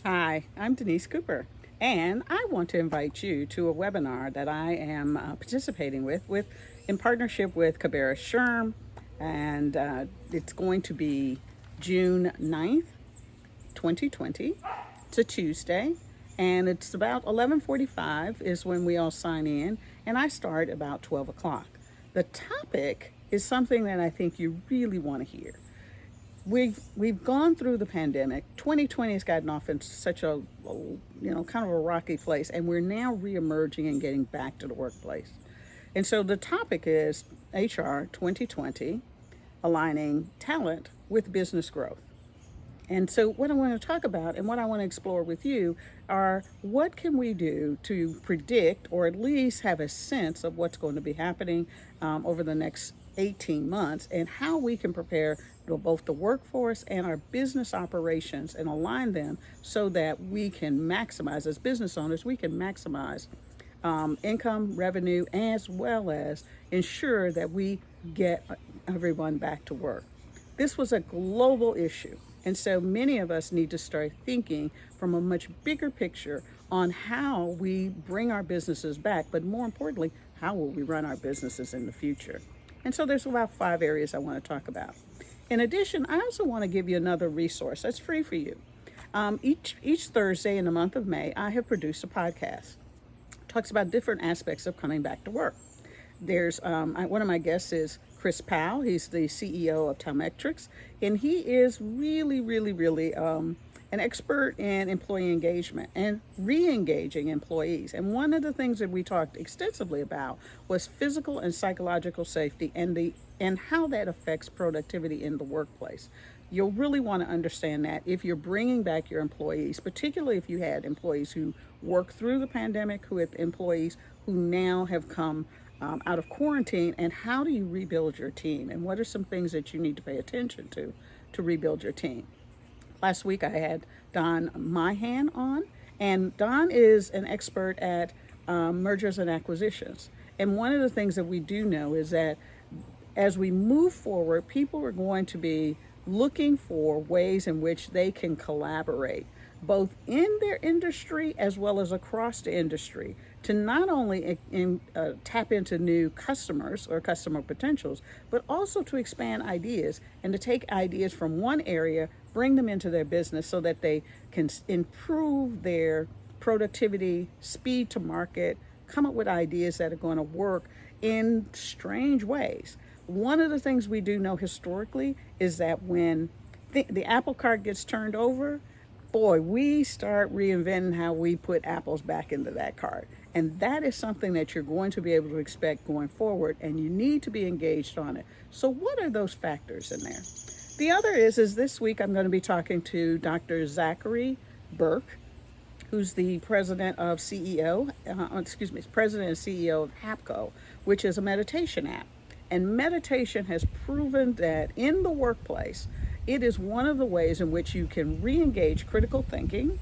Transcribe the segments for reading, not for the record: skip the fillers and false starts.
Hi, I'm Denise Cooper, and I want to invite you to a webinar that I am participating with in partnership with Cabarrus Sherm, and it's going to be June 9th, 2020. It's a Tuesday, and it's about 11:45 is when we all sign in, and I start about 12 o'clock. The topic is something that I think you really want to hear. We've gone through the pandemic. 2020 has gotten off in such kind of a rocky place, and we're now reemerging and getting back to the workplace. And so the topic is HR 2020, aligning talent with business growth. And so, what I want to talk about and what I want to explore with you are what can we do to predict or at least have a sense of what's going to be happening over the next 18 months and how we can prepare both the workforce and our business operations and align them so that we can maximize, as business owners, we can maximize income, revenue, as well as ensure that we get everyone back to work. This was a global issue. And so many of us need to start thinking from a much bigger picture on how we bring our businesses back, but more importantly, how will we run our businesses in the future? And so there's about 5 areas I want to talk about. In addition, I also want to give you another resource that's free for you. Each Thursday in the month of May, I have produced a podcast. It talks about different aspects of coming back to work. There's one of my guests is Chris Powell. He's the CEO of Telmetrics, and he is really an expert in employee engagement and re-engaging employees. And one of the things that we talked extensively about was physical and psychological safety and how that affects productivity in the workplace. You'll really want to understand that if you're bringing back your employees, particularly if you had employees who worked through the pandemic, who had employees who now have come out of quarantine, and how do you rebuild your team, and what are some things that you need to pay attention to rebuild your team. Last week I had Don Myhan on, and Don is an expert at mergers and acquisitions. And one of the things that we do know is that as we move forward, people are going to be looking for ways in which they can collaborate, both in their industry as well as across the industry, to not only tap into new customers or customer potentials, but also to expand ideas and to take ideas from one area, bring them into their business so that they can improve their productivity, speed to market, come up with ideas that are going to work in strange ways. One of the things we do know historically is that when the apple cart gets turned over, boy, we start reinventing how we put apples back into that cart. And that is something that you're going to be able to expect going forward, and you need to be engaged on it. So what are those factors in there? The other is this week I'm going to be talking to Dr. Zachary Burke, who's the president and CEO of HAPCO, which is a meditation app. And meditation has proven that in the workplace, it is one of the ways in which you can re-engage critical thinking,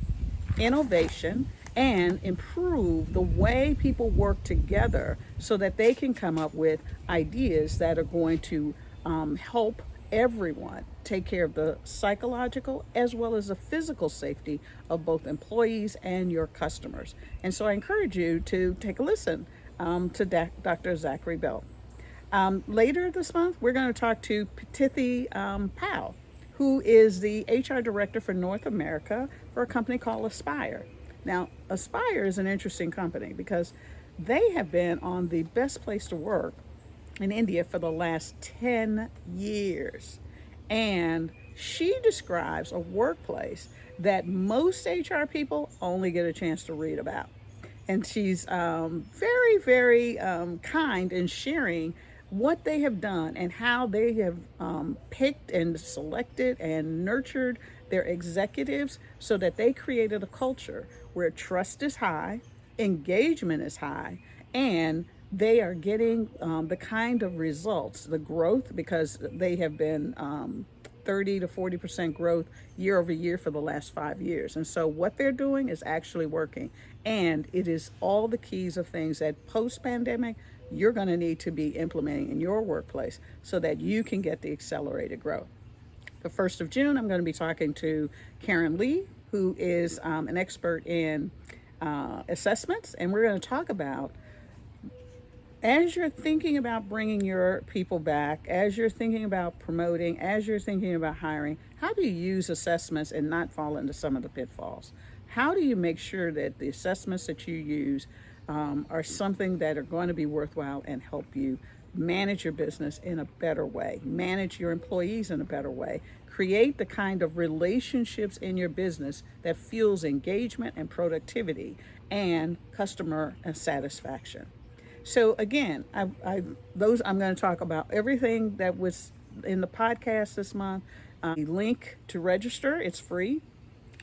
innovation, and improve the way people work together so that they can come up with ideas that are going to help everyone take care of the psychological as well as the physical safety of both employees and your customers. And so I encourage you to take a listen to Dr. Zachary Bell. Later this month, we're going to talk to Patithi Powell, who is the HR director for North America for a company called Aspire. Now, Aspire is an interesting company because they have been on the best place to work in India for the last 10 years. And she describes a workplace that most HR people only get a chance to read about. And she's very kind in sharing what they have done and how they have picked and selected and nurtured their executives so that they created a culture where trust is high, engagement is high, and they are getting the kind of results, the growth, because they have been 30 to 40% growth year over year for the last 5 years. And so what they're doing is actually working. And it is all the keys of things that post-pandemic you're going to need to be implementing in your workplace so that you can get the accelerated growth. The 1st of June, I'm going to be talking to Karen Lee, who is an expert in assessments, and we're going to talk about, as you're thinking about bringing your people back, as you're thinking about promoting, as you're thinking about hiring, how do you use assessments and not fall into some of the pitfalls? How do you make sure that the assessments that you use are something that are going to be worthwhile and help you manage your business in a better way, manage your employees in a better way, create the kind of relationships in your business that fuels engagement and productivity and customer satisfaction? So again, I'm going to talk about everything that was in the podcast this month. The link to register, it's free,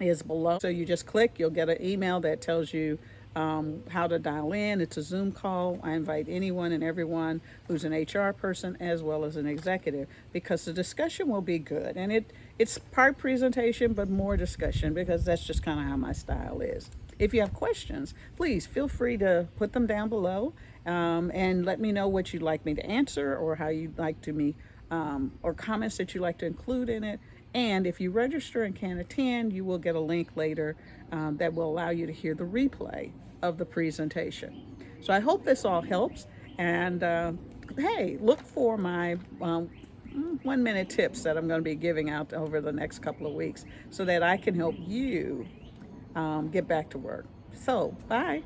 is below. So you just click, you'll get an email that tells you how to dial in. It's a Zoom call. I invite anyone and everyone who's an HR person as well as an executive, because the discussion will be good. And it's part presentation, but more discussion, because that's just kind of how my style is. If you have questions, please feel free to put them down below and let me know what you'd like me to answer, or how you'd like to me, or comments that you'd like to include in it. And if you register and can't attend, you will get a link later that will allow you to hear the replay of the presentation. So I hope this all helps. And hey, look for my 1-minute tips that I'm going to be giving out over the next couple of weeks, so that I can help you get back to work. So, bye.